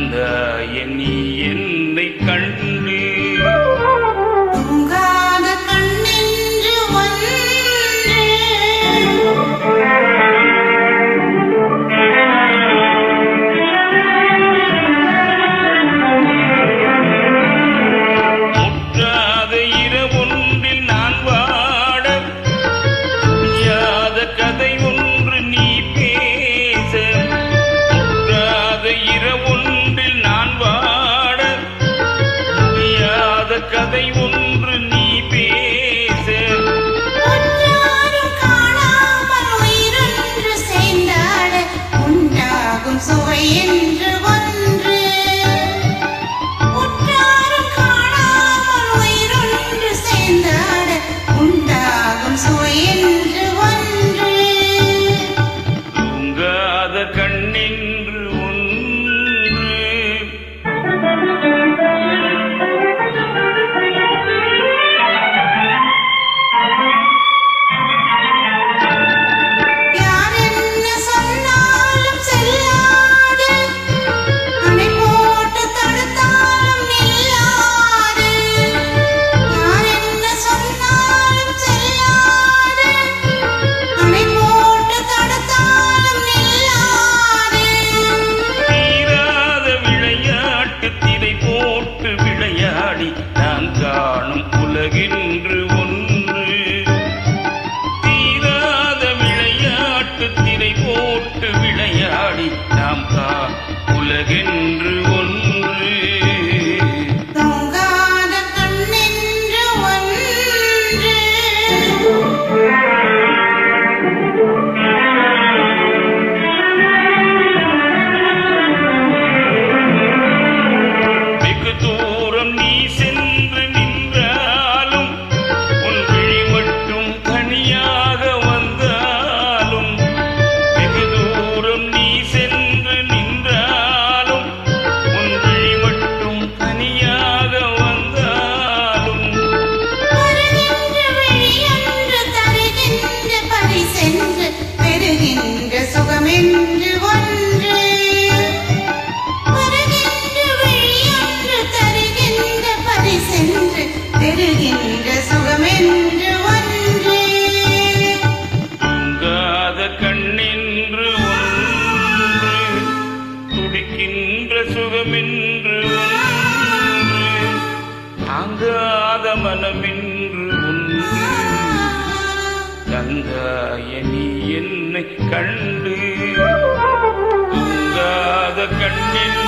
தந்தாய நீ என்னை கண்டு தூங்காத கண்ணென்று ஒன்று முற்றாத இரவொன்றில் நான் வாட முடியாத கதை ஒன்று நீ பேச முற்றாத இரவொன்றில் நான் வாட முடியாத கதை ஒன்று நீ பேச ஒன்றாரும் காணாமல் உயிரொன்று சேர்ந்தாட உண்டாகும் சுவை என்று ஒன்று ஒன்றாரும் காணாமல் உயிரொன்று சேர்ந்தாட உண்டாகும் சுவை என்று ஒன்று தூங்காத கண்ணென்று ஒன்று யார் என்ன சொன்னாலும் செல்லாது அணை போட்டு தடுத்தாலும் நில்லாது யார் என்ன சொன்னாலும் செல்லாது அணை போட்டு தடுத்தாலும் நில்லாது தீராத விளையாட்டு திரை போட்டு விளையாடி நான் காணும் உலகென்று ஒன்று தீராத விளையாட்டு திரை போட்டு விளையாடி நாம் உலகென்று ஒன்று தூங்காத கண்ணென்று ஒன்று வெகு தூரம் நீ சென்று நின்றாலும் உன் விழி மட்டும் தனியாக வந்தாலும் வெகு தூரம் நீ சென்று நின்றாலும் உன் விழி மட்டும் தனியாக வந்தாலும் வருகின்ற விழியொன்று தருகின்ற பரிசென்று பெறுகின்ற சுகமென்று ஒன்று வருகின்ற விழியொன்று தருகின்ற பரிசென்று பெறுகின்ற சுகமென்று ஒன்று தூங்காத கண்ணென்று ஒன்று துடிக்கின்ற சுகமென்று ஒன்று தாங்காத மனமென்று ஒன்று தந்தாய நீ என்னை கண்டு தூங்காத கண்ணென்று